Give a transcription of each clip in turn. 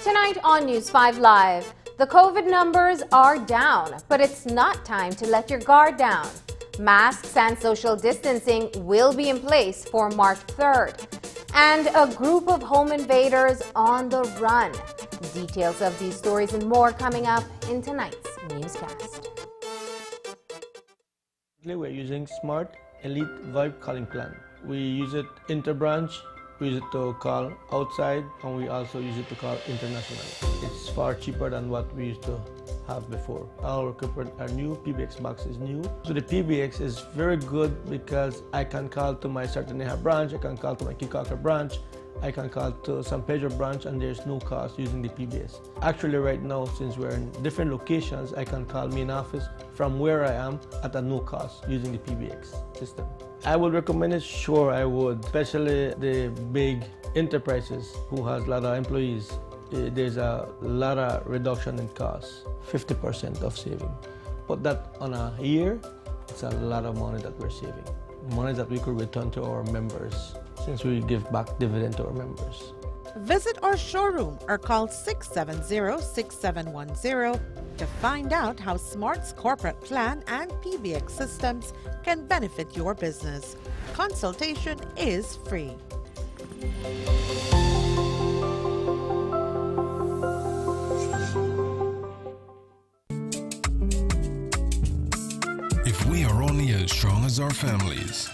Tonight on News 5 Live, the COVID numbers are down, but it's not time to let your guard down. Masks and social distancing will be in place for March 3rd. And a group of home invaders on the run. Details of these stories and more coming up in tonight's newscast. We're using Smart Elite Vibe calling plan. We use it interbranch. We use it to call outside, and we also use it to call international. It's far cheaper than what we used to have before. Our equipment are new, PBX box is new. So the PBX is very good because I can call to my Sartaneja branch, I can call to my Kikaka branch, I can call to San Pedro branch, and there's no cost using the PBS. Actually right now, since we're in different locations, I can call main office from where I am at a no cost using the PBX system. I would recommend it, sure I would, especially the big enterprises who has a lot of employees. There's a lot of reduction in costs, 50% of saving. Put that on a year, it's a lot of money that we're saving. Money that we could return to our members since we give back dividend to our members. Visit our showroom or call 670-6710 to find out how Smart's corporate plan and PBX systems can benefit your business. Consultation is free. If we are only as strong as our families,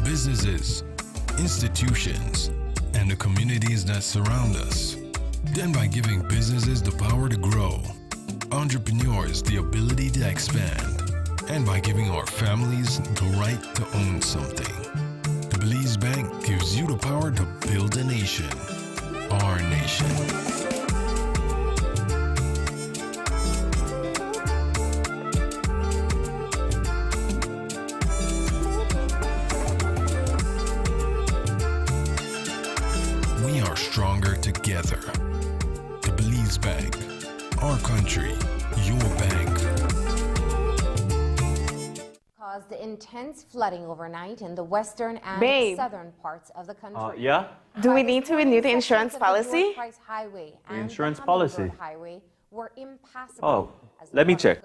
businesses, institutions, and the communities that surround us, then by giving businesses the power to grow, entrepreneurs the ability to expand, and by giving our families the right to own something, the Belize Bank gives you the power to build a nation, our nation. Stronger together. The Belize Bank. Our country. Your bank. Caused intense flooding overnight in the western and southern parts of the country. Yeah? Do we need to renew the insurance policy? The insurance policy? Were impassable. Oh, let me check.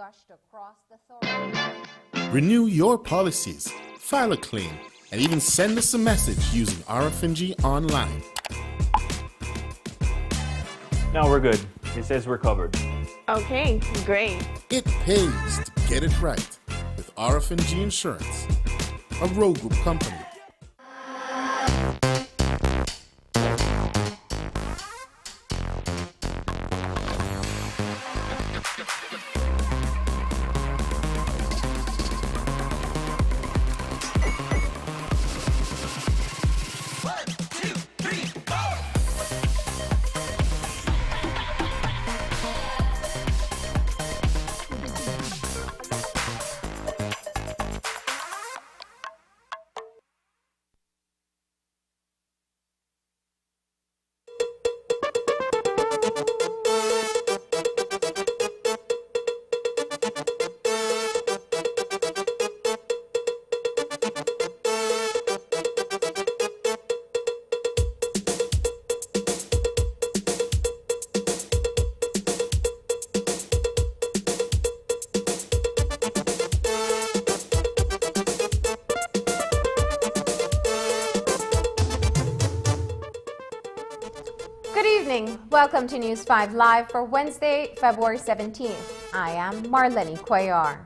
Renew your policies, file a claim, and even send us a message using RF&G online. Now we're good. It says we're covered. Okay, great. It pays to get it right with RF&G Insurance, a road group company. Welcome to News 5 Live for Wednesday, February 17th. I am Marlene Cuellar.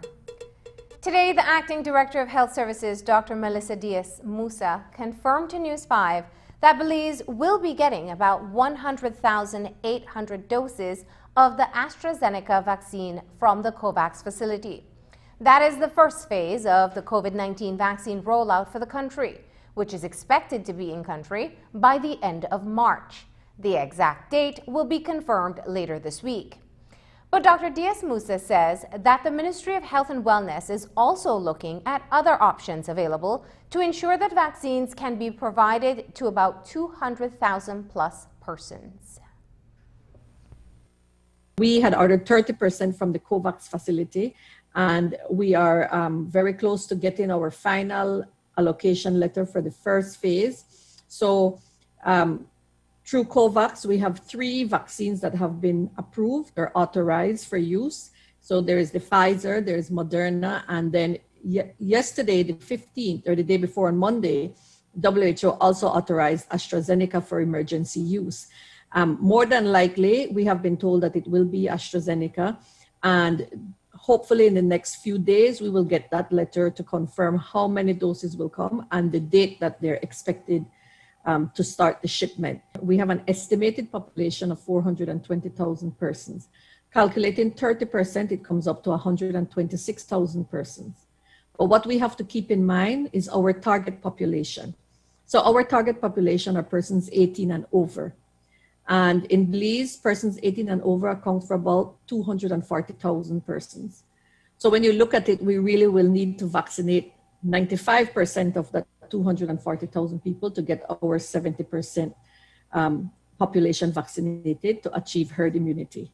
Today, the Acting Director of Health Services, Dr. Melissa Diaz-Musa, confirmed to News 5 that Belize will be getting about 100,800 doses of the AstraZeneca vaccine from the COVAX facility. That is the first phase of the COVID-19 vaccine rollout for the country, which is expected to be in country by the end of March. The exact date will be confirmed later this week. But Dr. Diaz-Musa says that the Ministry of Health and Wellness is also looking at other options available to ensure that vaccines can be provided to about 200,000 plus persons. We had ordered 30% from the COVAX facility, and we are very close to getting our final allocation letter for the first phase. So Through COVAX, we have 3 vaccines that have been approved or authorized for use. So there is the Pfizer, there is Moderna, and then yesterday, the 15th, or the day before on Monday, WHO also authorized AstraZeneca for emergency use. More than likely, we have been told that it will be AstraZeneca, and hopefully in the next few days, we will get that letter to confirm how many doses will come and the date that they're expected to start the shipment. We have an estimated population of 420,000 persons. Calculating 30%, it comes up to 126,000 persons. But what we have to keep in mind is our target population. So our target population are persons 18 and over. And in Belize, persons 18 and over account for about 240,000 persons. So when you look at it, we really will need to vaccinate 95% of that 240,000 people to get our 70% population vaccinated to achieve herd immunity.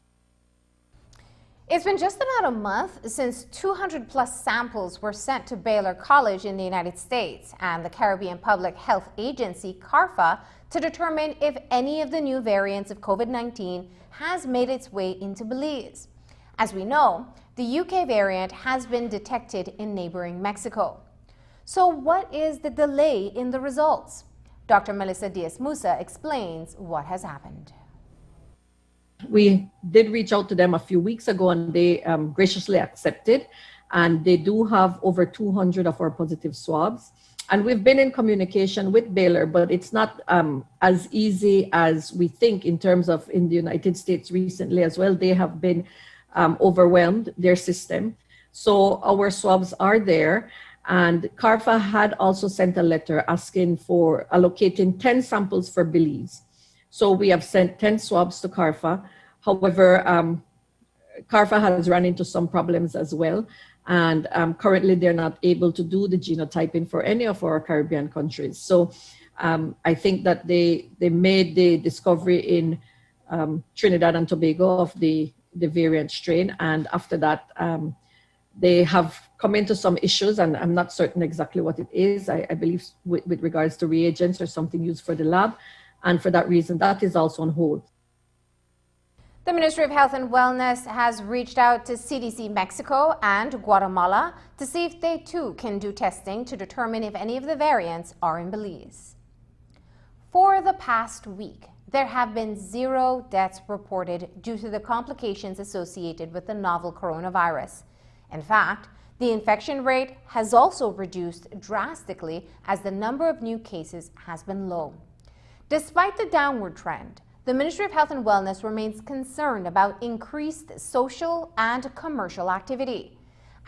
It's been just about a month since 200 plus samples were sent to Baylor College in the United States and the Caribbean Public Health Agency, CARPHA, to determine if any of the new variants of COVID-19 has made its way into Belize. As we know, the UK variant has been detected in neighboring Mexico. So what is the delay in the results? Dr. Melissa Diaz-Musa explains what has happened. We did reach out to them a few weeks ago and they graciously accepted, and they do have over 200 of our positive swabs. And we've been in communication with Baylor, but it's not as easy as we think in terms of in the United States recently as well. They have been overwhelmed, their system. So our swabs are there. And CARPHA had also sent a letter asking for allocating 10 samples for Belize. So we have sent 10 swabs to CARPHA. However, CARPHA has run into some problems as well. And currently they're not able to do the genotyping for any of our Caribbean countries. So I think that they made the discovery in Trinidad and Tobago of the variant strain. And after that, they have come into some issues, and I'm not certain exactly what it is. I believe with regards to reagents or something used for the lab. And for that reason, that is also on hold. The Ministry of Health and Wellness has reached out to CDC Mexico and Guatemala to see if they too can do testing to determine if any of the variants are in Belize. For the past week, there have been 0 deaths reported due to the complications associated with the novel coronavirus. In fact, the infection rate has also reduced drastically as the number of new cases has been low. Despite the downward trend, the Ministry of Health and Wellness remains concerned about increased social and commercial activity.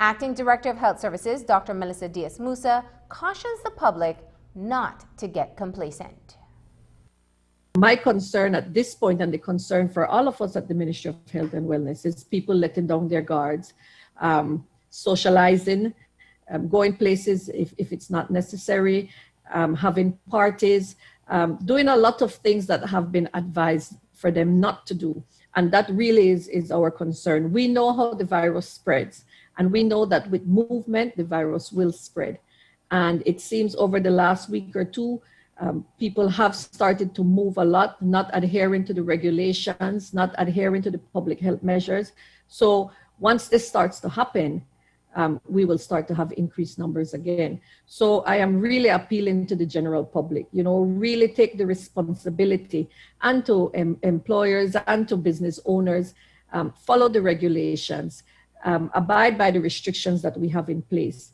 Acting Director of Health Services, Dr. Melissa Diaz-Musa, cautions the public not to get complacent. My concern at this point, and the concern for all of us at the Ministry of Health and Wellness, is people letting down their guards, socializing, going places if it's not necessary, having parties, doing a lot of things that have been advised for them not to do. And that really is our concern. We know how the virus spreads, and we know that with movement, the virus will spread. And it seems over the last week or two, people have started to move a lot, not adhering to the regulations, not adhering to the public health measures. So once this starts to happen, we will start to have increased numbers again. So I am really appealing to the general public, really take the responsibility, and to employers and to business owners, follow the regulations, abide by the restrictions that we have in place.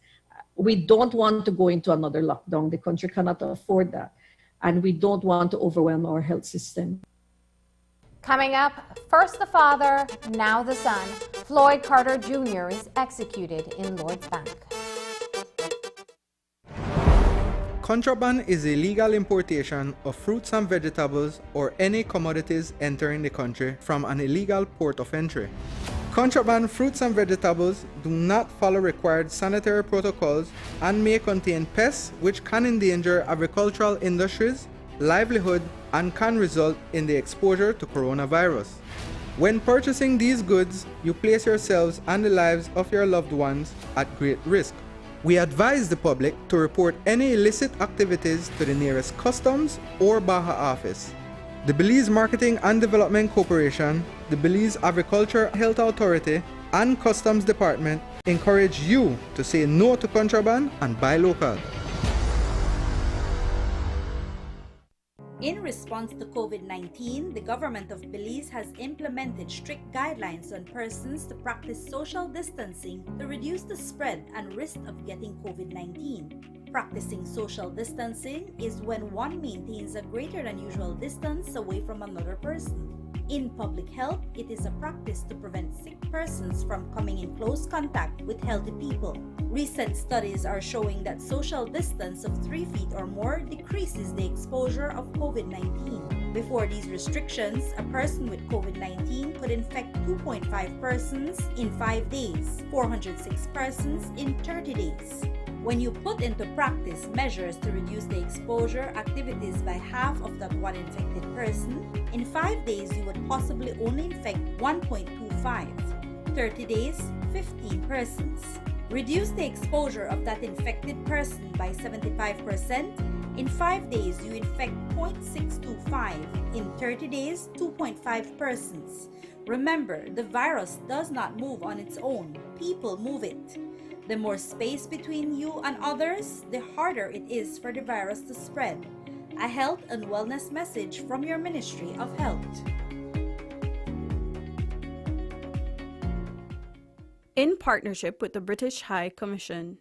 We don't want to go into another lockdown. The country cannot afford that. And we don't want to overwhelm our health system. Coming up, first the father, now the son. Floyd Carter Jr. is executed in Lord's Bank. Contraband is illegal importation of fruits and vegetables or any commodities entering the country from an illegal port of entry. Contraband fruits and vegetables do not follow required sanitary protocols and may contain pests which can endanger agricultural industries, livelihood, and can result in the exposure to coronavirus. When purchasing these goods, you place yourselves and the lives of your loved ones at great risk. We advise the public to report any illicit activities to the nearest customs or Baja office. The Belize Marketing and Development Corporation, the Belize Agriculture Health Authority, and Customs Department encourage you to say no to contraband and buy local. In response to COVID-19, the government of Belize has implemented strict guidelines on persons to practice social distancing to reduce the spread and risk of getting COVID-19. Practicing social distancing is when one maintains a greater than usual distance away from another person. In public health, it is a practice to prevent sick persons from coming in close contact with healthy people. Recent studies are showing that social distance of 3 feet or more decreases the exposure of COVID-19. Before these restrictions, a person with COVID-19 could infect 2.5 persons in 5 days, 406 persons in 30 days. When you put into practice measures to reduce the exposure activities by half of that one infected person, in 5 days you would possibly only infect 1.25, 30 days, 15 persons. Reduce the exposure of that infected person by 75%, in 5 days you infect 0.625, in 30 days, 2.5 persons. Remember, the virus does not move on its own, people move it. The more space between you and others, the harder it is for the virus to spread. A health and wellness message from your Ministry of Health. In partnership with the British High Commission.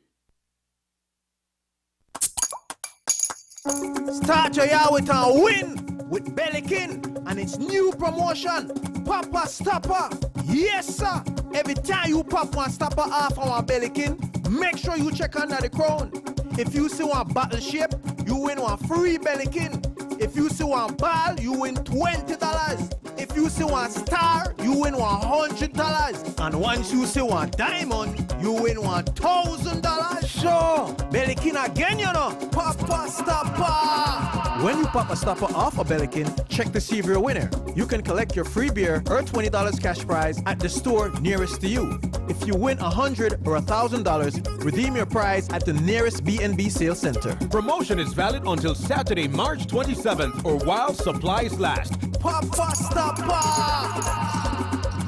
Start your year with a win with Bellikin and its new promotion, Papa Stopper. Yes, sir. Every time you pop one stopper off our Bellikin, make sure you check under the crown. If you see one bottle shape, you win one free Bellikin. If you see one ball, you win $20. If you see one star, you win $100. And once you see one diamond, you win $1,000. Sure, Bellikin again, you know. Papa Stopper. When you pop a stopper off a Bellikin, check to see if you're a winner. You can collect your free beer or $20 cash prize at the store nearest to you. If you win $100 or $1,000, redeem your prize at the nearest B&B sales center. Promotion is valid until Saturday, March 27th or while supplies last. Papa Stopper!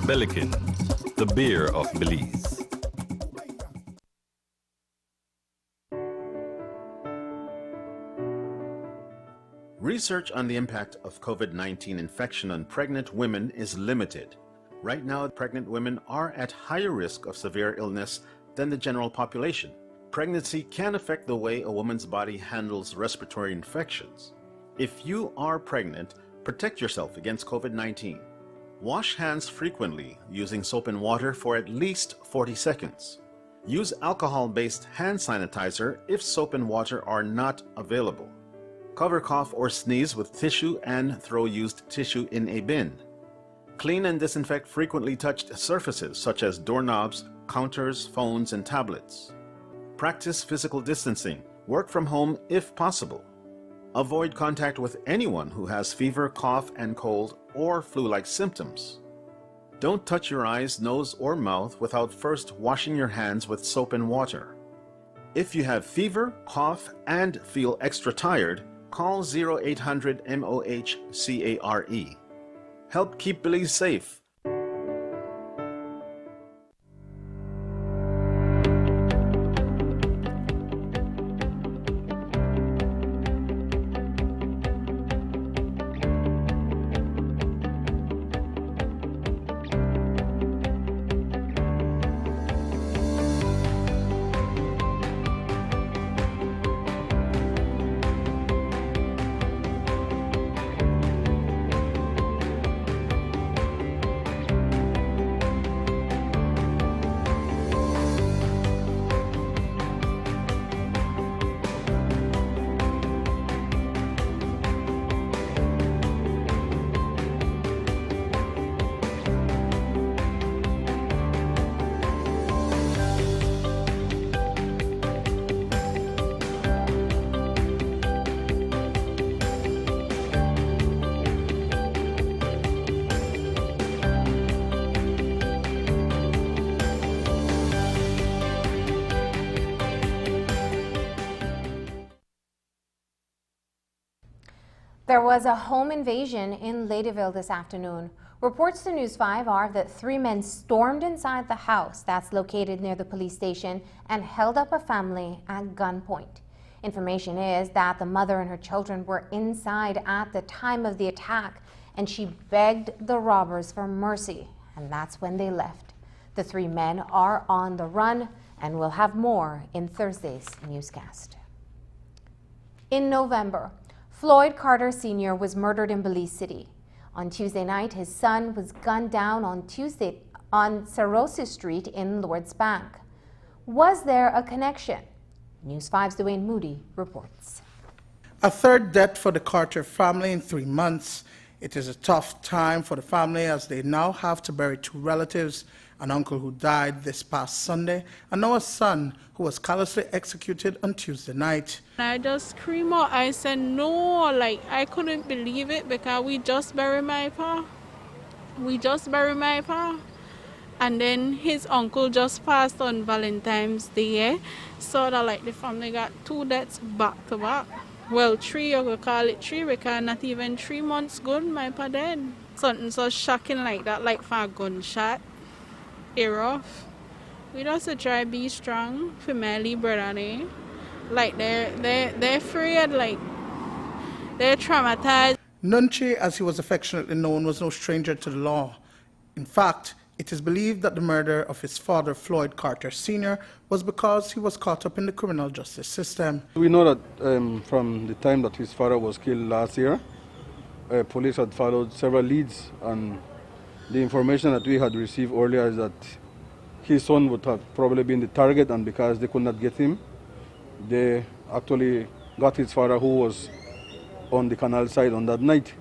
Bellikin, the beer of Belize. Research on the impact of COVID-19 infection on pregnant women is limited. Right now, pregnant women are at higher risk of severe illness than the general population. Pregnancy can affect the way a woman's body handles respiratory infections. If you are pregnant, protect yourself against COVID-19. Wash hands frequently using soap and water for at least 40 seconds. Use alcohol-based hand sanitizer if soap and water are not available. Cover cough or sneeze with tissue and throw used tissue in a bin. Clean and disinfect frequently touched surfaces such as doorknobs, counters, phones, and tablets. Practice physical distancing. Work from home if possible. Avoid contact with anyone who has fever, cough, and cold or flu-like symptoms. Don't touch your eyes, nose, or mouth without first washing your hands with soap and water. If you have fever, cough, and feel extra tired, call 0800-MOH-CARE. Help keep Belize safe. There was a home invasion in Ladyville this afternoon. Reports to News 5 are that 3 men stormed inside the house that's located near the police station and held up a family at gunpoint. Information is that the mother and her children were inside at the time of the attack, and she begged the robbers for mercy, and that's when they left. The 3 men are on the run, and we'll have more in Thursday's newscast. In November, Floyd Carter Sr. was murdered in Belize City. On Tuesday night, his son was gunned down on Sarosis Street in Lord's Bank. Was there a connection? News 5's Dwayne Moody reports. A third death for the Carter family in 3 months. It is a tough time for the family as they now have to bury 2 relatives, an uncle who died this past Sunday, and now a son who was callously executed on Tuesday night. I just screamed out. I said no, like I couldn't believe it because we just buried my pa. And then his uncle just passed on Valentine's Day, so that like the family got 2 deaths back to back. Well, 3, you could call it 3 because not even 3 months good, my pa dead. Something so shocking like that, like for a gunshot. It rough. We just try to be strong for my little brother. Like they're afraid, like they're traumatized. Nunchi, as he was affectionately known, was no stranger to the law. In fact, it is believed that the murder of his father, Floyd Carter Sr., was because he was caught up in the criminal justice system. We know that from the time that his father was killed last year, police had followed several leads, and the information that we had received earlier is that his son would have probably been the target, and because they could not get him, they actually got his father, who was on the canal side on that night.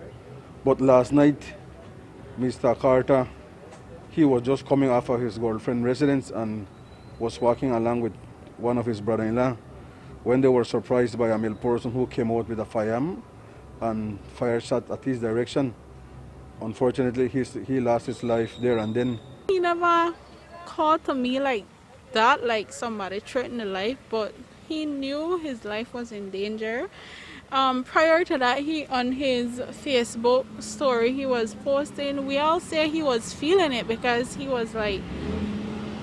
But last night, Mr. Carter, he was just coming off of his girlfriend's residence and was walking along with one of his brother-in-law when they were surprised by a male person who came out with a firearm and fired shot at his direction. Unfortunately, he lost his life there and then. He never called to me like that, like somebody threatened his life, but he knew his life was in danger. Prior to that, he on his Facebook story, he was posting, we all say he was feeling it because he was like,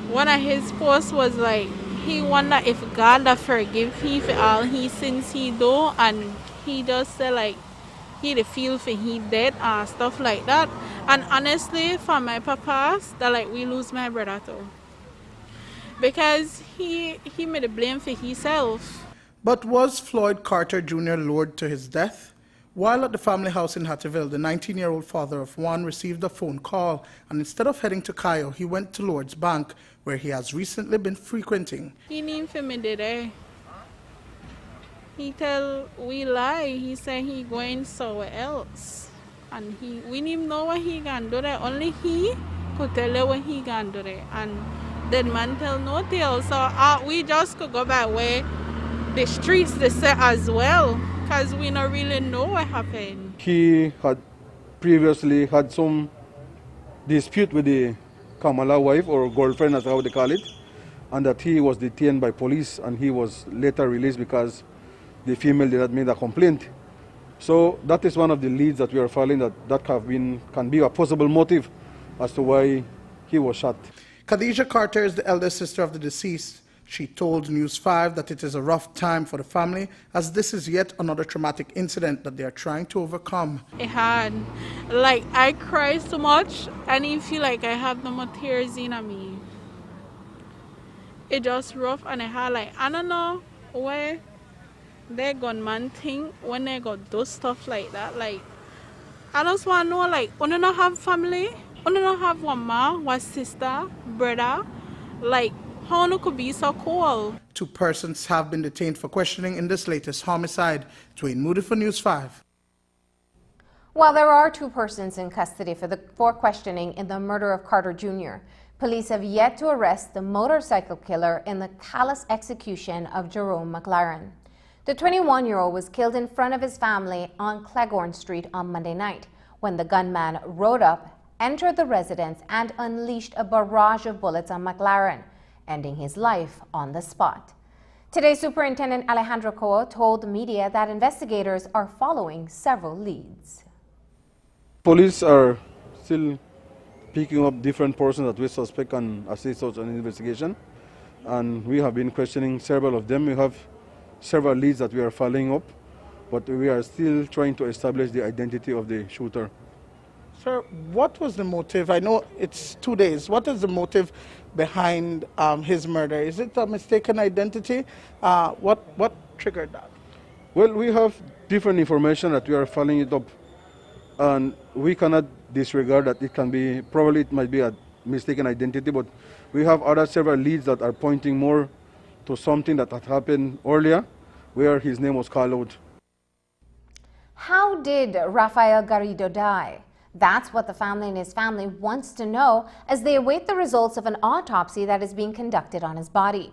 one of his posts was like, he wonder if God will forgive him for all his sins he do, and he just said like, he feel for he dead and stuff like that. And honestly, for my papas, that like we lose my brother too, because he made a blame for himself. But was Floyd Carter Jr. lured to his death? While at the family house in Hattieville, the 19-year-old father of one received a phone call, and instead of heading to Cayo, he went to Lord's Bank, where he has recently been frequenting. He named for me today. He tell we lie. He say he going somewhere else, and we didn't know what he gonna do there. Only he could tell you what he gonna do there, and that man tell no tale. So we just could go by way the streets they say as well, because we don't really know what happened. He had previously had some dispute with the Kamala wife, or girlfriend as how they call it, and that he was detained by police, and he was later released because the female did not make a complaint. So that is one of the leads that we are following, that can be a possible motive as to why he was shot. Khadijah Carter is the eldest sister of the deceased. She told News 5 that it is a rough time for the family, as this is yet another traumatic incident that they are trying to overcome. It had, like, I cry so much, and I feel like I have no more tears in me. It just rough, and I had like, I don't know where they gunman think when they go do stuff like that. Like, I just want to know, like, when you don't have family, when you don't have one mom, one sister, brother, like, how it could be so cool. 2 persons have been detained for questioning in this latest homicide. Dwayne Moody for News 5. While there are 2 persons in custody for questioning in the murder of Carter Jr., police have yet to arrest the motorcycle killer in the callous execution of Jerome McLaren. The 21-year-old was killed in front of his family on Cleghorn Street on Monday night when the gunman rode up, entered the residence, and unleashed a barrage of bullets on McLaren, ending his life on the spot. Today, Superintendent Alejandro Coa told the media that investigators are following several leads. Police are still picking up different persons that we suspect and assist us in investigation. And we have been questioning several of them. We have several leads that we are following up, but we are still trying to establish the identity of the shooter. Sir, what was the motive? I know it's 2 days. What is the motive behind his murder? Is it a mistaken identity? What triggered that? Well, we have different information that we are following it up, and we cannot disregard that it can be, probably it might be a mistaken identity, but we have other several leads that are pointing more to something that had happened earlier, where his name was called out. How did Rafael Garrido die? That's what the family and his family wants to know as they await the results of an autopsy that is being conducted on his body.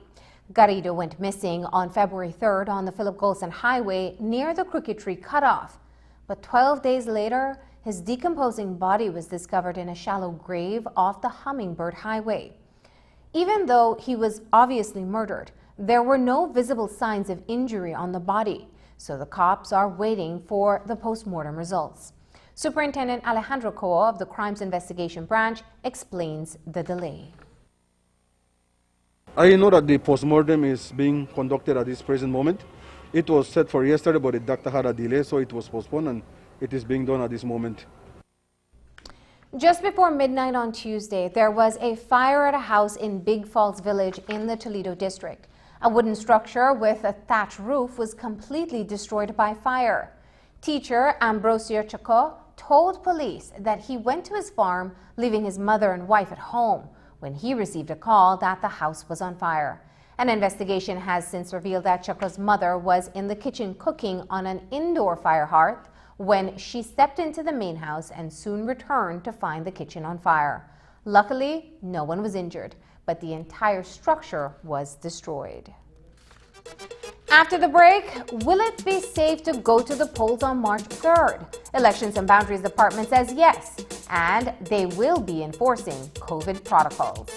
Garrido went missing on February 3rd on the Philip Golson Highway near the Crooked Tree Cutoff. But 12 days later, his decomposing body was discovered in a shallow grave off the Hummingbird Highway. Even though he was obviously murdered, there were no visible signs of injury on the body, so the cops are waiting for the post-mortem results. Superintendent Alejandro Coa of the Crimes Investigation Branch explains the delay. I know that the post-mortem is being conducted at this present moment. It was set for yesterday, but the doctor had a delay, so it was postponed, and it is being done at this moment. Just before midnight on Tuesday, there was a fire at a house in Big Falls Village in the Toledo district. A wooden structure with a thatch roof was completely destroyed by fire. Teacher Ambrosio Chaco told police that he went to his farm, leaving his mother and wife at home, when he received a call that the house was on fire. An investigation has since revealed that Chaco's mother was in the kitchen cooking on an indoor fire hearth when she stepped into the main house and soon returned to find the kitchen on fire. Luckily, no one was injured, but the entire structure was destroyed. After the break, will it be safe to go to the polls on March 3rd? Elections and Boundaries Department says yes, and they will be enforcing COVID protocols.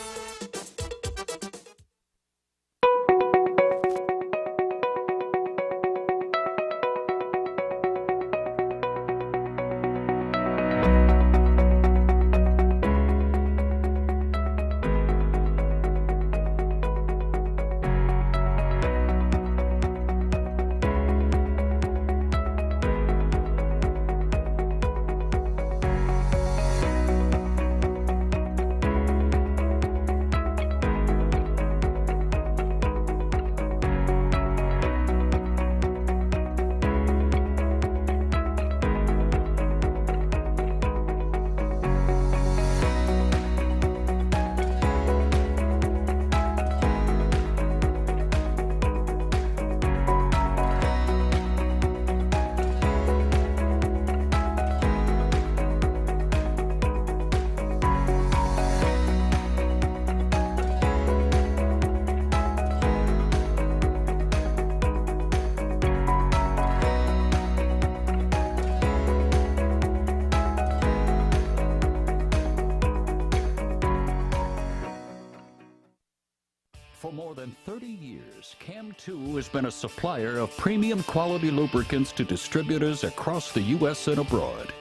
For more than 30 years, Cam2 has been a supplier of premium quality lubricants to distributors across the U.S. and abroad.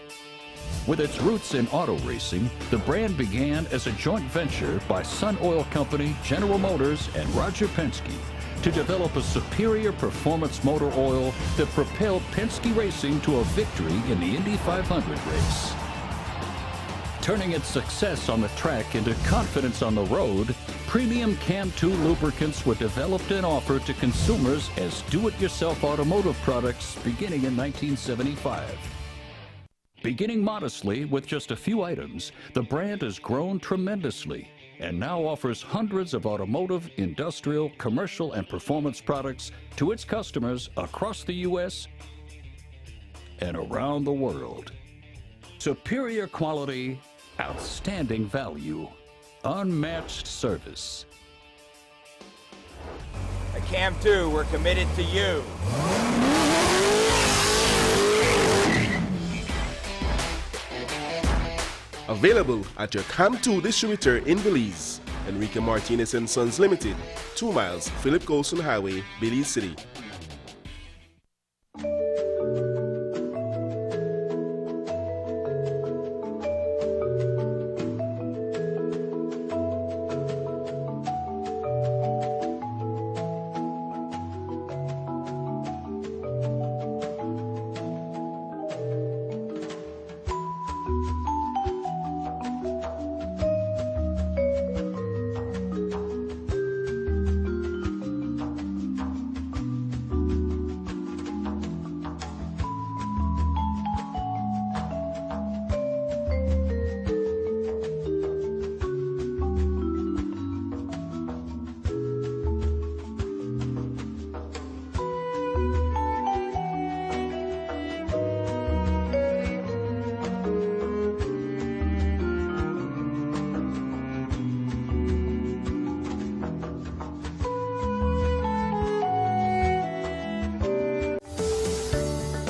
With its roots in auto racing, the brand began as a joint venture by Sun Oil Company, General Motors, and Roger Penske to develop a superior performance motor oil that propelled Penske Racing to a victory in the Indy 500 race. Turning its success on the track into confidence on the road, premium Cam2 lubricants were developed and offered to consumers as do-it-yourself automotive products beginning in 1975. Beginning modestly with just a few items, the brand has grown tremendously and now offers hundreds of automotive, industrial, commercial, and performance products to its customers across the U.S. and around the world. Superior quality, outstanding value, unmatched service. At Cam2, we're committed to you. Available at your Cam2 distributor in Belize. Enrique Martinez & Sons Limited, 2 miles, Philip Colson Highway, Belize City.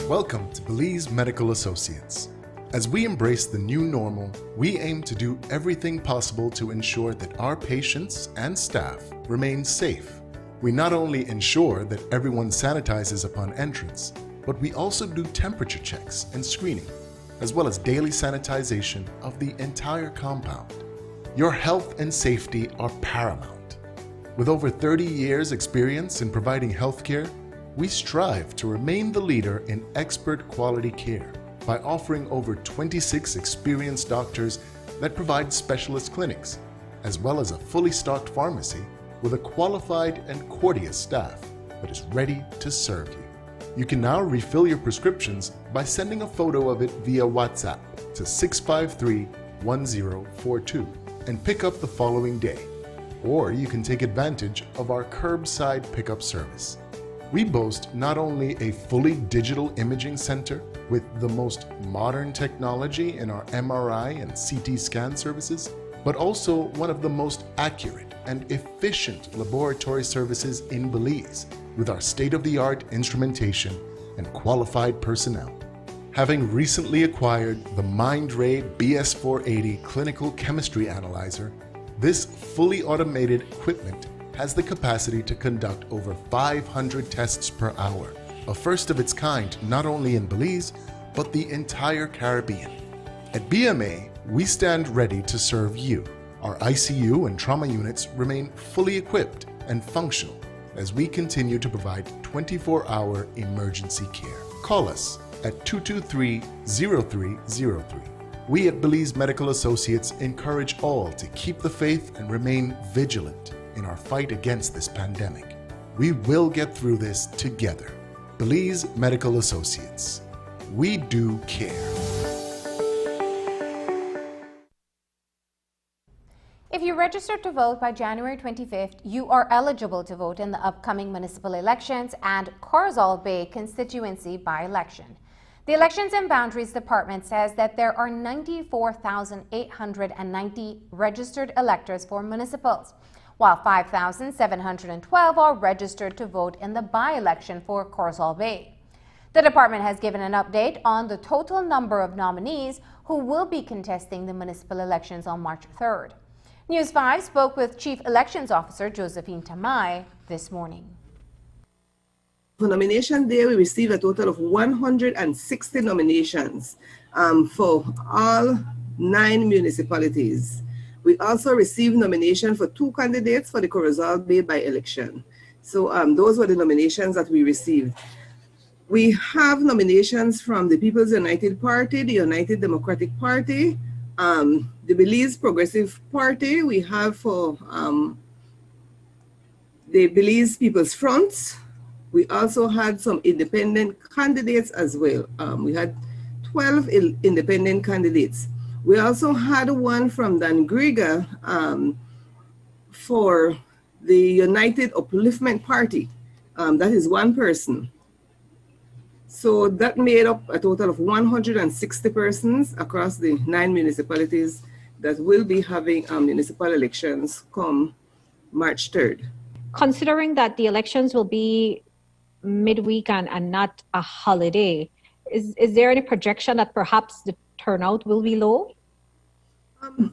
Welcome to Belize Medical Associates. As we embrace the new normal, we aim to do everything possible to ensure that our patients and staff remain safe. We not only ensure that everyone sanitizes upon entrance, but we also do temperature checks and screening, as well as daily sanitization of the entire compound. Your health and safety are paramount. With over 30 years' experience in providing healthcare, we strive to remain the leader in expert quality care by offering over 26 experienced doctors that provide specialist clinics, as well as a fully stocked pharmacy with a qualified and courteous staff that is ready to serve you. You can now refill your prescriptions by sending a photo of it via WhatsApp to 653-1042 and pick up the following day. Or you can take advantage of our curbside pickup service. We boast not only a fully digital imaging center with the most modern technology in our MRI and CT scan services, but also one of the most accurate and efficient laboratory services in Belize with our state-of-the-art instrumentation and qualified personnel. Having recently acquired the Mindray BS480 clinical chemistry analyzer, this fully automated equipment has the capacity to conduct over 500 tests per hour, a first of its kind not only in Belize, but the entire Caribbean. At BMA, we stand ready to serve you. Our ICU and trauma units remain fully equipped and functional as we continue to provide 24-hour emergency care. Call us at 223-0303. We at Belize Medical Associates encourage all to keep the faith and remain vigilant in our fight against this pandemic. We will get through this together. Belize Medical Associates. We do care. If you registered to vote by January 25th, you are eligible to vote in the upcoming municipal elections and Corzall Bay constituency by-election. The Elections and Boundaries Department says that there are 94,890 registered electors for municipals, while 5,712 are registered to vote in the by-election for Corzall Bay. The department has given an update on the total number of nominees who will be contesting the municipal elections on March 3rd. News 5 spoke with Chief Elections Officer Josephine Tamai this morning. For nomination day, we received a total of 160 nominations for all 9 municipalities. We also received nomination for 2 candidates for the Corzall Bay by-election. So those were the nominations that we received. We have nominations from the People's United Party, the United Democratic Party, the Belize Progressive Party. We have for the Belize People's Front. We also had some independent candidates as well. We had 12 independent candidates. We also had one from Dangriga for the United Upliftment Party. That is one person. So that made up a total of 160 persons across the 9 municipalities that will be having municipal elections come March 3rd. Considering that the elections will be midweek and not a holiday, is there any projection that perhaps the turnout will be low?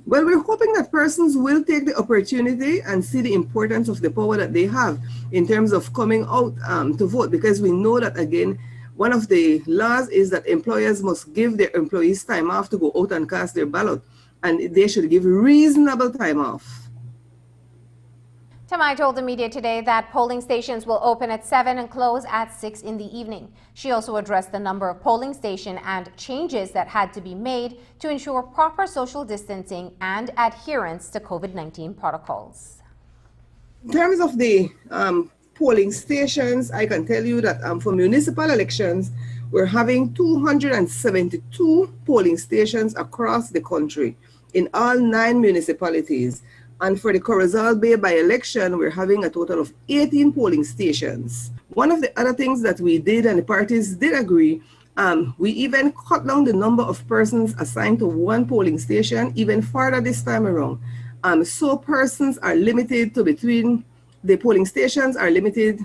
Well, we're hoping that persons will take the opportunity and see the importance of the power that they have in terms of coming out to vote, because we know that, again, one of the laws is that employers must give their employees time off to go out and cast their ballot, and they should give reasonable time off. Tamai told the media today that polling stations will open at 7 and close at 6 in the evening. She also addressed the number of polling stations and changes that had to be made to ensure proper social distancing and adherence to COVID-19 protocols. In terms of the polling stations, I can tell you that for municipal elections, we're having 272 polling stations across the country in all 9 municipalities. And for the Corozal Bay by-election, we're having a total of 18 polling stations. One of the other things that we did, and the parties did agree, we even cut down the number of persons assigned to one polling station even further this time around. So persons are limited to the polling stations are limited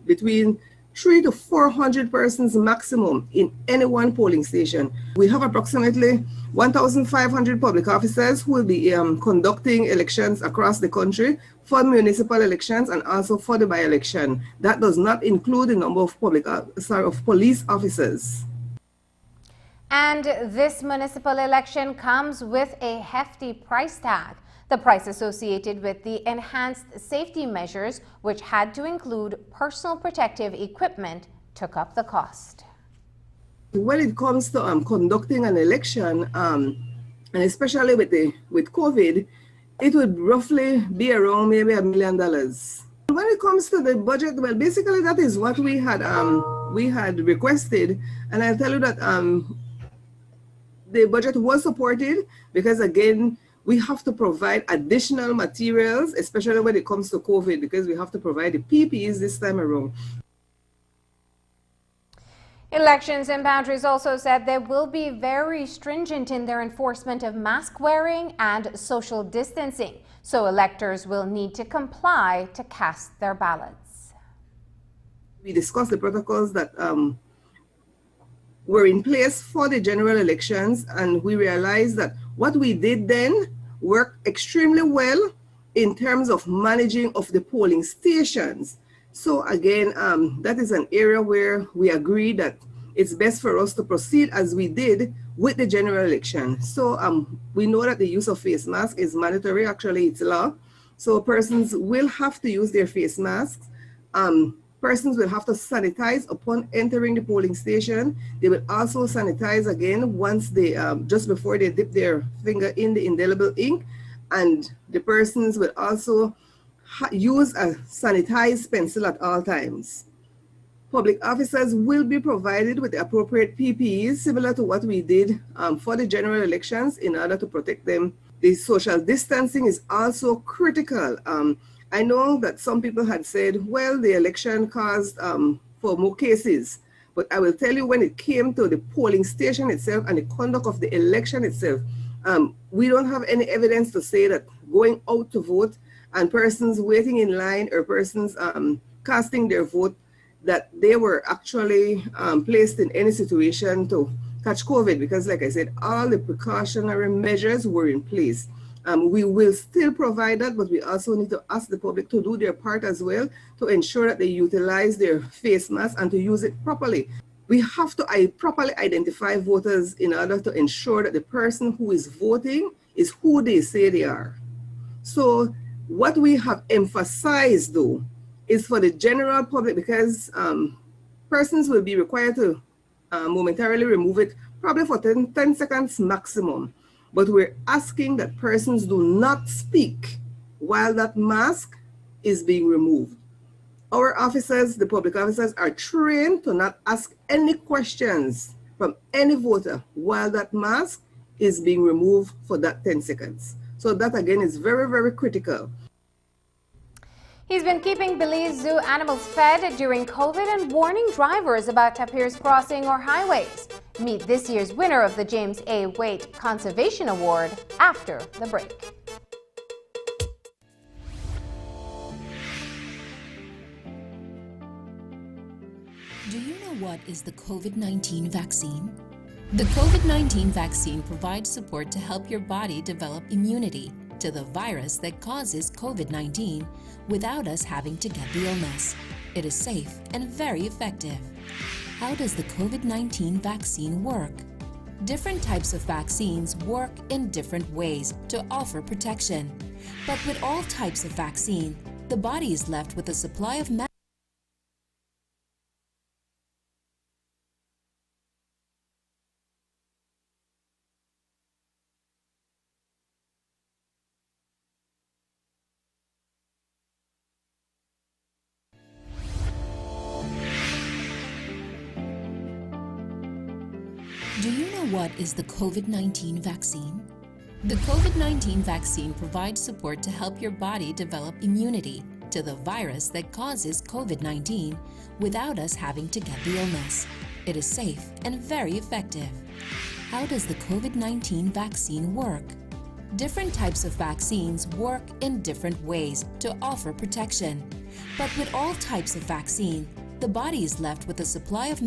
between 300 to 400 persons maximum in any one polling station. We have approximately 1,500 public officers who will be conducting elections across the country for municipal elections and also for the by-election. That does not include the number of police officers. And this municipal election comes with a hefty price tag. The price associated with the enhanced safety measures, which had to include personal protective equipment, took up the cost. When it comes to conducting an election, and especially with COVID, it would roughly be around maybe $1 million. When it comes to the budget, well, basically that is what we had requested, and I'll tell you that the budget was supported because, again, we have to provide additional materials, especially when it comes to COVID, because we have to provide the PPEs this time around. Elections and Boundaries also said they will be very stringent in their enforcement of mask wearing and social distancing, so electors will need to comply to cast their ballots. We discussed the protocols that were in place for the general elections, and we realized that what we did then worked extremely well in terms of managing of the polling stations. So again, that is an area where we agree that it's best for us to proceed as we did with the general election. So we know that the use of face masks is mandatory, actually it's law. So persons will have to use their face masks. Persons will have to sanitize upon entering the polling station. They will also sanitize again once they, just before they dip their finger in the indelible ink. And the persons will also use a sanitized pencil at all times. Public officers will be provided with the appropriate PPEs, similar to what we did for the general elections, in order to protect them. The social distancing is also critical. I know that some people had said, well, the election caused for more cases. But I will tell you, when it came to the polling station itself and the conduct of the election itself, we don't have any evidence to say that going out to vote and persons waiting in line or persons casting their vote, that they were actually placed in any situation to catch COVID, because like I said, all the precautionary measures were in place. We will still provide that, but we also need to ask the public to do their part as well to ensure that they utilize their face mask and to use it properly. We have to properly identify voters in order to ensure that the person who is voting is who they say they are. So what we have emphasized, though, is for the general public, because persons will be required to momentarily remove it, probably for 10 seconds maximum. But we're asking that persons do not speak while that mask is being removed. Our officers, the public officers, are trained to not ask any questions from any voter while that mask is being removed for that 10 seconds. So that, again, is very, very critical. He's been keeping Belize Zoo animals fed during COVID and warning drivers about Tapir's crossing or highways. Meet this year's winner of the James A. Waite Conservation Award after the break. Do you know what is the COVID-19 vaccine? The COVID-19 vaccine provides support to help your body develop immunity to the virus that causes COVID-19 without us having to get the illness. It is safe and very effective. How does the COVID-19 vaccine work? Different types of vaccines work in different ways to offer protection. But with all types of vaccine, the body is left with a supply of Do you know what is the COVID-19 vaccine? The COVID-19 vaccine provides support to help your body develop immunity to the virus that causes COVID-19 without us having to get the illness. It is safe and very effective. How does the COVID-19 vaccine work? Different types of vaccines work in different ways to offer protection. But with all types of vaccine, the body is left with a supply of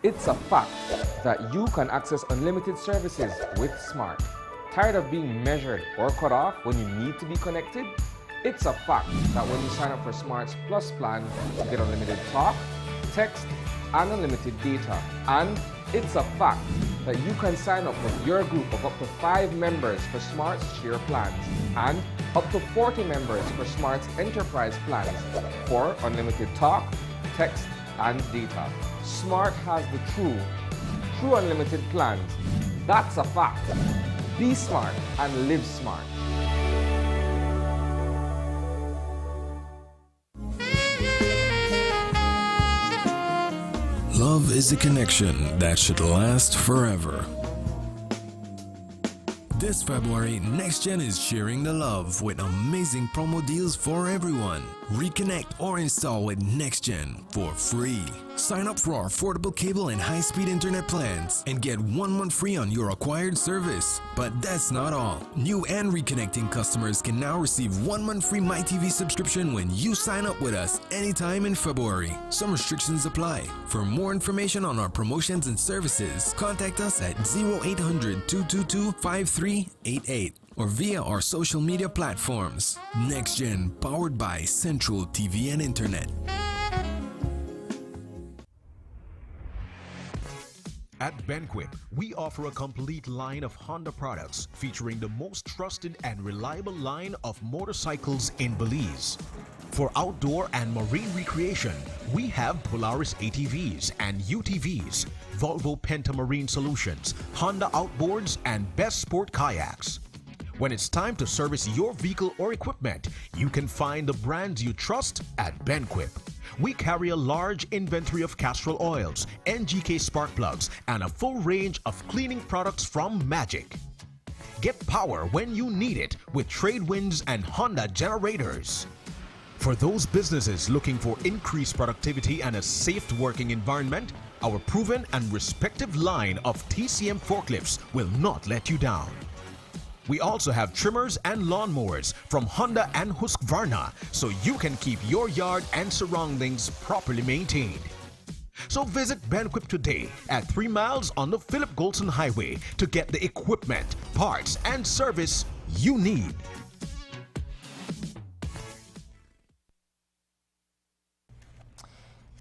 It's a fact that you can access unlimited services with Smart. Tired of being measured or cut off when you need to be connected? It's a fact that when you sign up for Smart's Plus plan, you get unlimited talk, text, and unlimited data. And it's a fact that you can sign up with your group of up to 5 members for Smart's Share plans and up to 40 members for Smart's Enterprise plans for unlimited talk, text, and data. Smart has the true unlimited plans. That's a fact. Be smart and live smart. Love is a connection that should last forever. This February, NextGen is sharing the love with amazing promo deals for everyone. Reconnect or install with NextGen for free. Sign up for our affordable cable and high-speed internet plans and get 1 month free on your acquired service. But that's not all. New and reconnecting customers can now receive 1 month free MyTV subscription when you sign up with us anytime in February. Some restrictions apply. For more information on our promotions and services, contact us at 0800-222-5388 or via our social media platforms. NextGen, powered by Central TV and Internet. At Banqueip, we offer a complete line of Honda products featuring the most trusted and reliable line of motorcycles in Belize. For outdoor and marine recreation, we have Polaris ATVs and UTVs, Volvo Pentamarine Solutions, Honda Outboards, and Best Sport Kayaks. When it's time to service your vehicle or equipment, you can find the brands you trust at Banqueip. We carry a large inventory of Castrol oils, NGK spark plugs, and a full range of cleaning products from Magic. Get power when you need it with trade winds and Honda generators. For those businesses looking for increased productivity and a safe working environment, our proven and respective line of TCM forklifts will not let you down. We also have trimmers and lawnmowers from Honda and Husqvarna, so you can keep your yard and surroundings properly maintained. So visit Banqueip today at 3 miles on the Philip Golson Highway to get the equipment, parts, and service you need.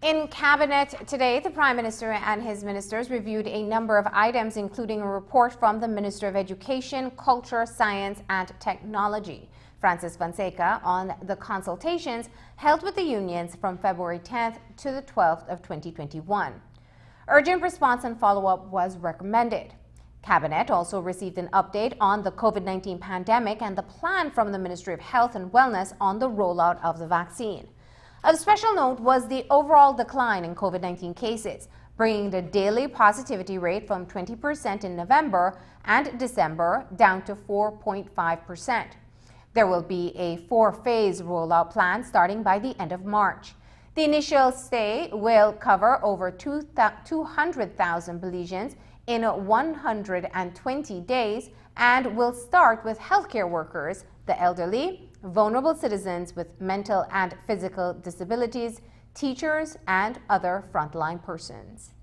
In Cabinet today, the Prime Minister and his ministers reviewed a number of items, including a report from the Minister of Education, Culture, Science and Technology, Francis Fonseca, on the consultations held with the unions from February 10th to the 12th of 2021. Urgent response and follow-up was recommended. Cabinet also received an update on the COVID-19 pandemic and the plan from the Ministry of Health and Wellness on the rollout of the vaccine. Of special note was the overall decline in COVID-19 cases, bringing the daily positivity rate from 20% in November and December down to 4.5%. There will be a 4-phase rollout plan starting by the end of March. The initial stay will cover over 200,000 Belizeans in 120 days and will start with healthcare workers, the elderly, vulnerable citizens with mental and physical disabilities, teachers, and other frontline persons.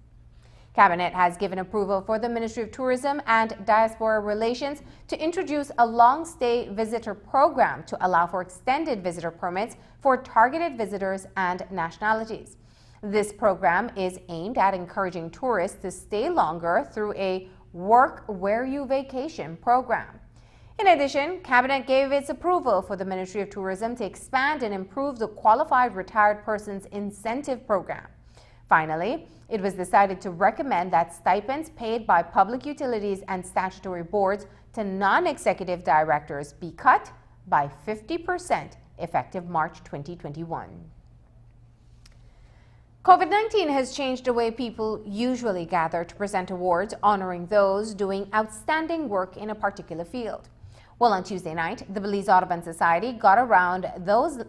Cabinet has given approval for the Ministry of Tourism and Diaspora Relations to introduce a long-stay visitor program to allow for extended visitor permits for targeted visitors and nationalities. This program is aimed at encouraging tourists to stay longer through a Work Where You Vacation program. In addition, Cabinet gave its approval for the Ministry of Tourism to expand and improve the Qualified Retired Persons Incentive Program. Finally, it was decided to recommend that stipends paid by public utilities and statutory boards to non-executive directors be cut by 50% effective March 2021. COVID-19 has changed the way people usually gather to present awards honoring those doing outstanding work in a particular field. Well, on Tuesday night, the Belize Audubon Society got around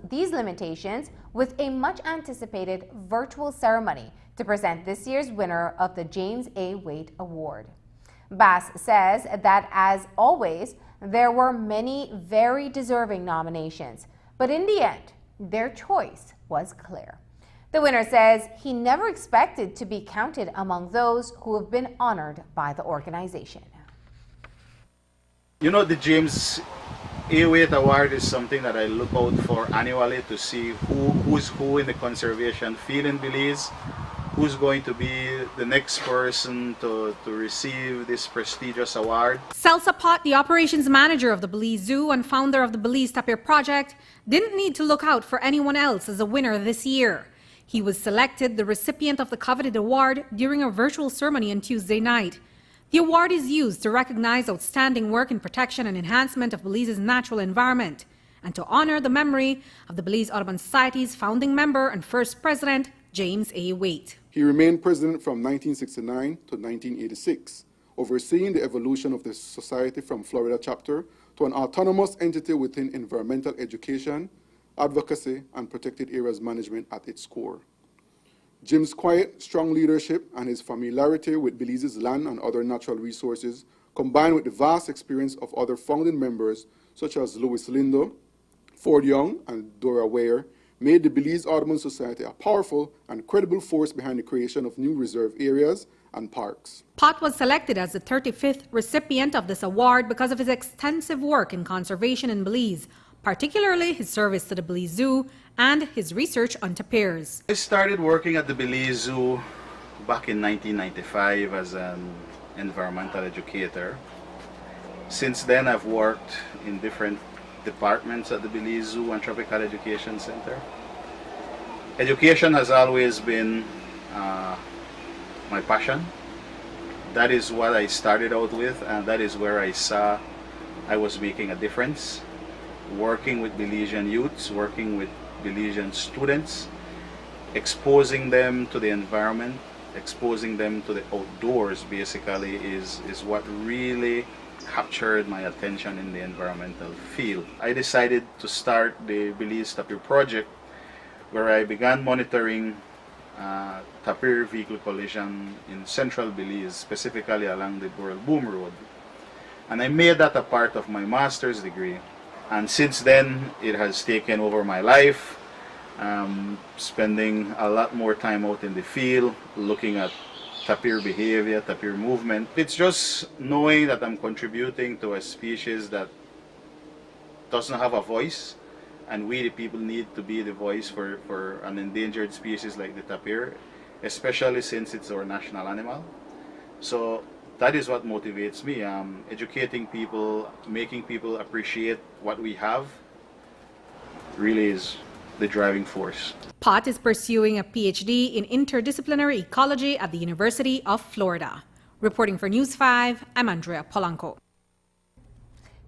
these limitations with a much-anticipated virtual ceremony to present this year's winner of the James A. Waite Award. Bass says that, as always, there were many very deserving nominations, but in the end, their choice was clear. The winner says he never expected to be counted among those who have been honored by the organization. You know, the James A. Waite Award is something that I look out for annually to see who's who in the conservation field in Belize, who's going to be the next person to receive this prestigious award. Celsa Pot, the operations manager of the Belize Zoo and founder of the Belize Tapir project, didn't need to look out for anyone else as a winner this year. He was selected the recipient of the coveted award during a virtual ceremony on Tuesday night. The award is used to recognize outstanding work in protection and enhancement of Belize's natural environment and to honor the memory of the Belize Audubon Society's founding member and first president, James A. Waite. He remained president from 1969 to 1986, overseeing the evolution of the society from Florida chapter to an autonomous entity within environmental education, advocacy, and protected areas management at its core. Jim's quiet, strong leadership and his familiarity with Belize's land and other natural resources, combined with the vast experience of other founding members such as Louis Lindo, Ford Young, and Dora Ware, made the Belize Audubon Society a powerful and credible force behind the creation of new reserve areas and parks. Pot was selected as the 35th recipient of this award because of his extensive work in conservation in Belize, particularly his service to the Belize Zoo and his research on tapirs. I started working at the Belize Zoo back in 1995 as an environmental educator. Since then, I've worked in different departments at the Belize Zoo and Tropical Education Center. Education has always been my passion. That is what I started out with, and that is where I saw I was making a difference. Working with Belizean youths, working with Belizean students, exposing them to the environment, exposing them to the outdoors basically is what really captured my attention in the environmental field. I decided to start the Belize Tapir project, where I began monitoring tapir vehicle collision in central Belize, specifically along the Burrell Boom Road. And I made that a part of my master's degree. And since then, it has taken over my life. spending a lot more time out in the field, looking at tapir behavior, tapir movement. It's just knowing that I'm contributing to a species that doesn't have a voice, and we the people need to be the voice for an endangered species like the tapir, especially since it's our national animal. So that is what motivates me, educating people, making people appreciate what we have really is the driving force. Pot is pursuing a PhD in interdisciplinary ecology at the University of Florida. Reporting for News 5, I'm Andrea Polanco.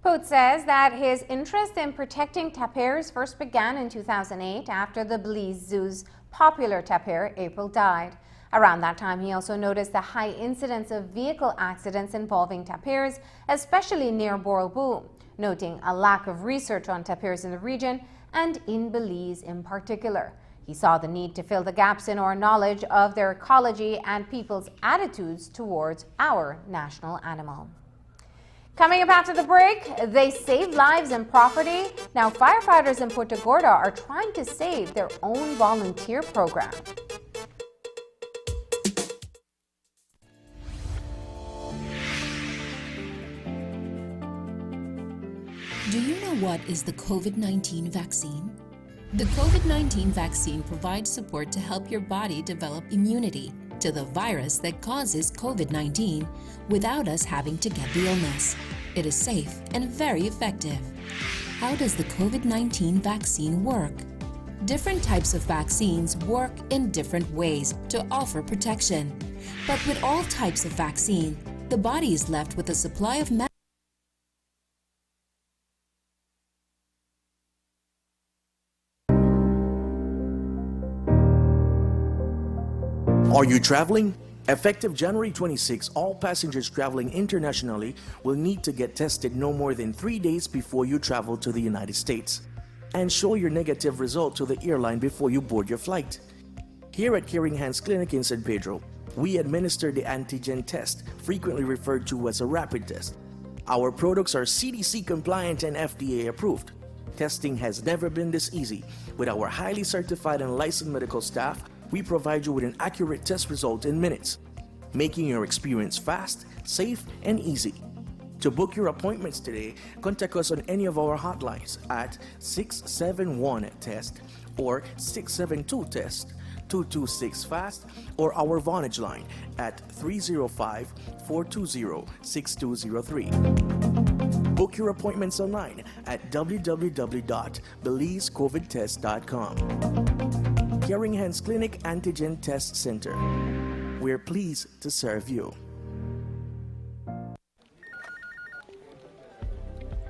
Pot says that his interest in protecting tapirs first began in 2008 after the Belize Zoo's popular tapir, April, died. Around that time, he also noticed the high incidence of vehicle accidents involving tapirs, especially near Borolbu, noting a lack of research on tapirs in the region and in Belize in particular. He saw the need to fill the gaps in our knowledge of their ecology and people's attitudes towards our national animal. Coming up after the break, they save lives and property. Now, firefighters in Puerto Gorda are trying to save their own volunteer program. Do you know what is the COVID-19 vaccine? The COVID-19 vaccine provides support to help your body develop immunity to the virus that causes COVID-19 without us having to get the illness. It is safe and very effective. How does the COVID-19 vaccine work? Different types of vaccines work in different ways to offer protection. But with all types of vaccine, the body is left with a supply of medicine. Are you traveling? Effective January 26, all passengers traveling internationally will need to get tested no more than 3 days before you travel to the United States and show your negative result to the airline before you board your flight. Here at Caring Hands Clinic in San Pedro, we administer the antigen test, frequently referred to as a rapid test. Our products are CDC compliant and FDA approved. Testing has never been this easy. With our highly certified and licensed medical staff, we provide you with an accurate test result in minutes, making your experience fast, safe, and easy. To book your appointments today, contact us on any of our hotlines at 671-TEST or 672-TEST, 226-FAST, or our Vonage line at 305-420-6203. Book your appointments online at www.belizecovidtest.com. Caring Hands Clinic Antigen Test Center. We're pleased to serve you.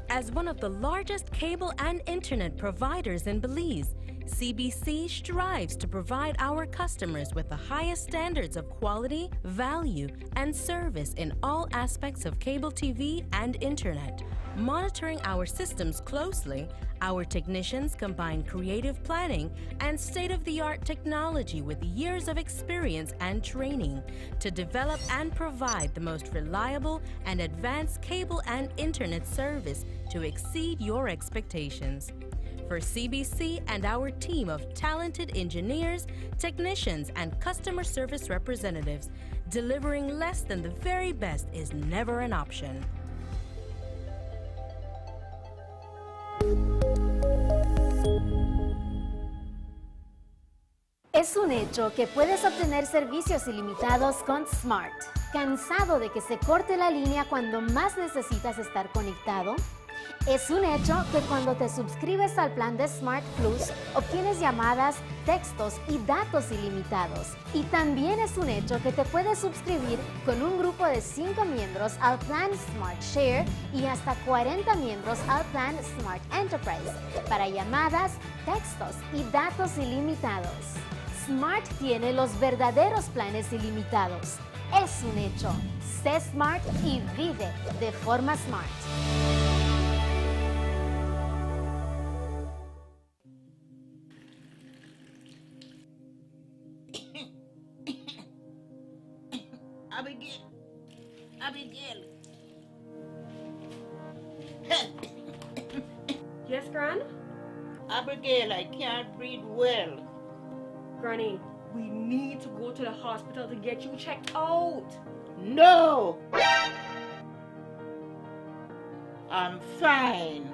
As one of the largest cable and internet providers in Belize, CBC strives to provide our customers with the highest standards of quality, value, and service in all aspects of cable TV and internet. Monitoring our systems closely, our technicians combine creative planning and state-of-the-art technology with years of experience and training to develop and provide the most reliable and advanced cable and internet service to exceed your expectations. For CBC and our team of talented engineers, technicians, and customer service representatives, delivering less than the very best is never an option. Es un hecho que puedes obtener servicios ilimitados con Smart. ¿Cansado de que se corte la línea cuando más necesitas estar conectado? Es un hecho que cuando te suscribes al plan de Smart Plus, obtienes llamadas, textos y datos ilimitados. Y también es un hecho que te puedes suscribir con un grupo de 5 miembros al plan Smart Share y hasta 40 miembros al plan Smart Enterprise para llamadas, textos y datos ilimitados. Smart tiene los verdaderos planes ilimitados. Es un hecho. Sé Smart y vive de forma Smart. Abigail. Yes, Gran? Abigail, I can't breathe well. Granny, we need to go to the hospital to get you checked out. No! I'm fine.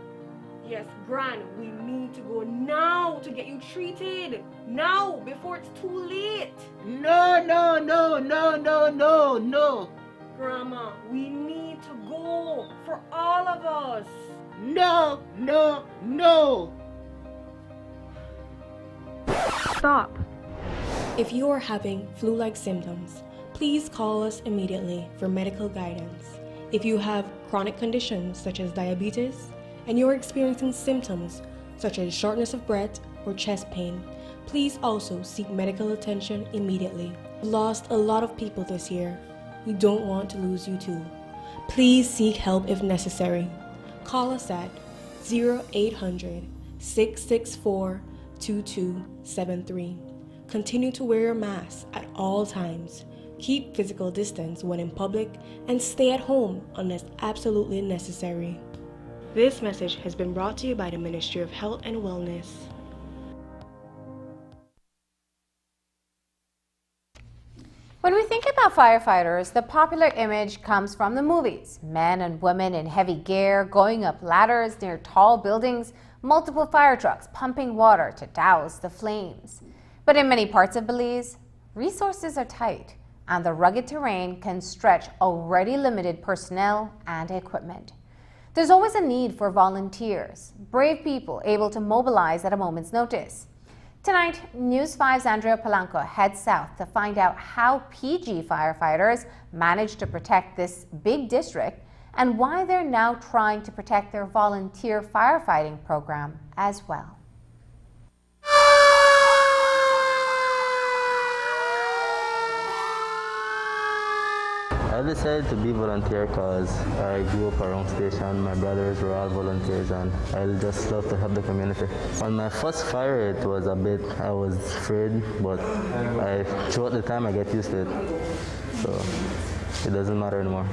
Yes, Gran, we need to go now to get you treated. Now, before it's too late. No, no, no, no, no, no, no. Grandma, we need to go for all of us. No, no, no. Stop. If you are having flu-like symptoms, please call us immediately for medical guidance. If you have chronic conditions such as diabetes, and you're experiencing symptoms such as shortness of breath or chest pain, please also seek medical attention immediately. We lost a lot of people this year. We don't want to lose you too. Please seek help if necessary. Call us at 0800-664-2273. Continue to wear your mask at all times. Keep physical distance when in public and stay at home unless absolutely necessary. This message has been brought to you by the Ministry of Health and Wellness. When we think about firefighters, the popular image comes from the movies. Men and women in heavy gear going up ladders near tall buildings, multiple fire trucks pumping water to douse the flames. But in many parts of Belize, resources are tight, and the rugged terrain can stretch already limited personnel and equipment. There's always a need for volunteers, brave people able to mobilize at a moment's notice. Tonight, News 5's Andrea Polanco heads south to find out how PG firefighters managed to protect this big district and why they're now trying to protect their volunteer firefighting program as well. I decided to be volunteer because I grew up around station. My brothers were all volunteers and I just love to help the community. On my first fire, it was a bit, I was afraid, but throughout the time I get used to it. So it doesn't matter anymore.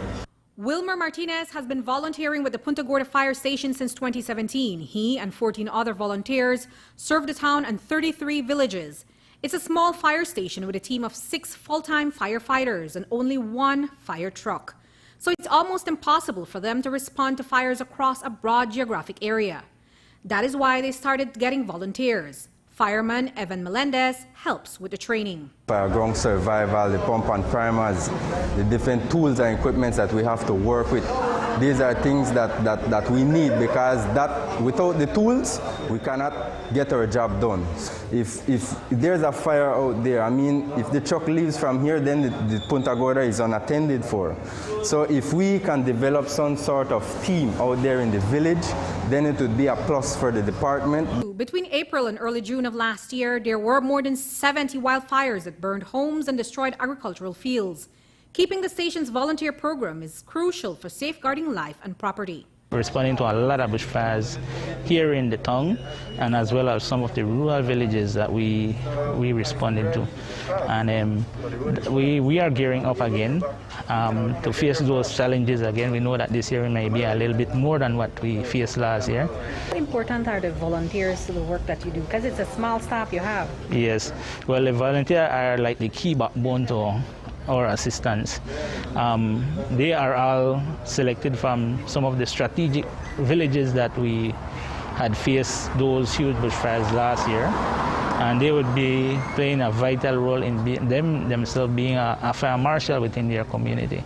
Wilmer Martinez has been volunteering with the Punta Gorda Fire Station since 2017. He and 14 other volunteers serve the town and 33 villages. It's a small fire station with a team of 6 full-time firefighters and only 1 fire truck. So it's almost impossible for them to respond to fires across a broad geographic area. That is why they started getting volunteers. Fireman Evan Melendez helps with the training. Ground survival, the pump and primers, the different tools and equipment that we have to work with. These are things that we need because without the tools, we cannot get our job done. If there's a fire out there, I mean, if the truck leaves from here, then the Punta Gorda is unattended for. So if we can develop some sort of team out there in the village, then it would be a plus for the department. Between April and early June of last year, there were more than 70 wildfires that burned homes and destroyed agricultural fields. Keeping the station's volunteer program is crucial for safeguarding life and property. Responding to a lot of bushfires here in the town and as well as some of the rural villages that we responded to. And we are gearing up again to face those challenges again. We know that this year may be a little bit more than what we faced last year. How important are the volunteers to the work that you do? Because it's a small staff you have. Yes. Well, the volunteers are like the key backbone to our assistance. They are all selected from some of the strategic villages that we had faced those huge bushfires last year, and they would be playing a vital role in themselves being a fire marshal within their community.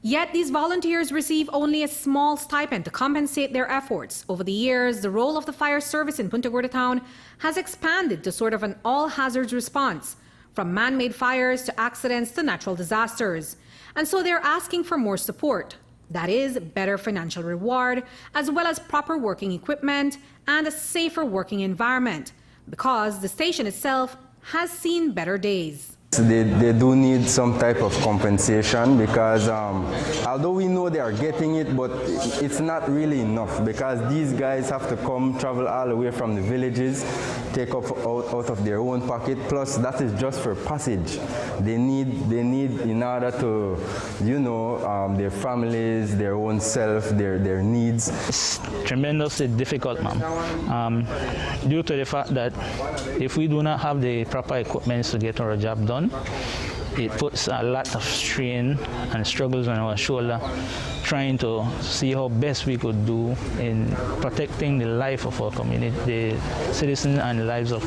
Yet these volunteers receive only a small stipend to compensate their efforts. Over the years, the role of the fire service in Punta Gorda town has expanded to sort of an all-hazards response, from man-made fires to accidents to natural disasters. And so they're asking for more support. That is, better financial reward, as well as proper working equipment and a safer working environment, because the station itself has seen better days. They do need some type of compensation because although we know they are getting it, but it's not really enough because these guys have to travel all the way from the villages, take up out of their own pocket, plus that is just for passage. They need in order to, you know, their families, their own self, their needs. It's tremendously difficult, ma'am, due to the fact that if we do not have the proper equipment to get our job done, it puts a lot of strain and struggles on our shoulder, trying to see how best we could do in protecting the life of our community, the citizens and the lives of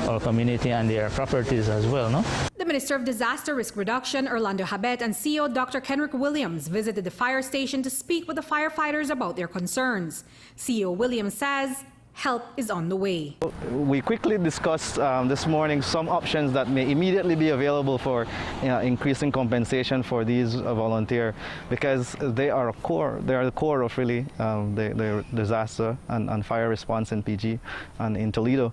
our community and their properties as well, no? The Minister of Disaster Risk Reduction, Orlando Habet, and CEO Dr. Kenrick Williams visited the fire station to speak with the firefighters about their concerns. CEO Williams says help is on the way. We quickly discussed this morning some options that may immediately be available for increasing compensation for these volunteers, because they are the core of really the disaster and fire response in PG and in Toledo.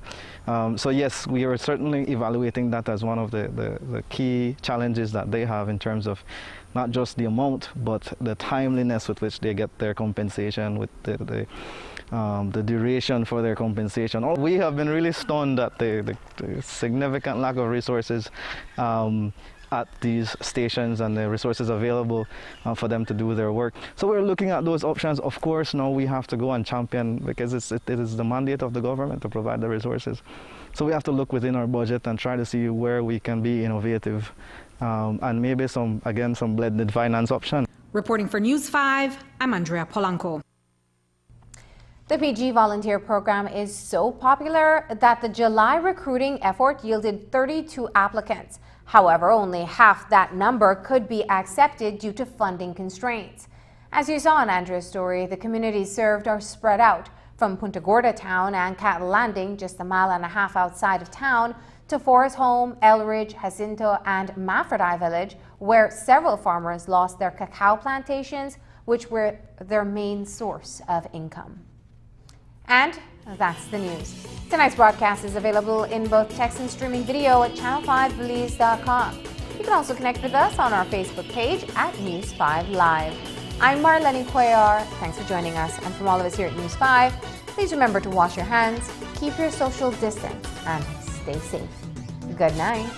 So yes, we are certainly evaluating that as one of the key challenges that they have in terms of not just the amount, but the timeliness with which they get their compensation, with the duration for their compensation. We have been really stunned at the significant lack of resources at these stations and the resources available for them to do their work. So we're looking at those options. Of course, now we have to go and champion, because it is the mandate of the government to provide the resources. So we have to look within our budget and try to see where we can be innovative and maybe some blended finance option. Reporting for News 5, I'm Andrea Polanco. The PG volunteer program is so popular that the July recruiting effort yielded 32 applicants. However, only half that number could be accepted due to funding constraints. As you saw in Andrea's story, the communities served are spread out from Punta Gorda town and Cattle Landing, just a mile and a half outside of town, to Forest Home, Elridge, Jacinto, and Maffordai Village, where several farmers lost their cacao plantations, which were their main source of income. And that's the news. Tonight's broadcast is available in both text and streaming video at channel5belize.com. You can also connect with us on our Facebook page at News 5 Live. I'm Marlene Cuellar. Thanks for joining us. And from all of us here at News 5, please remember to wash your hands, keep your social distance, and stay safe. Good night.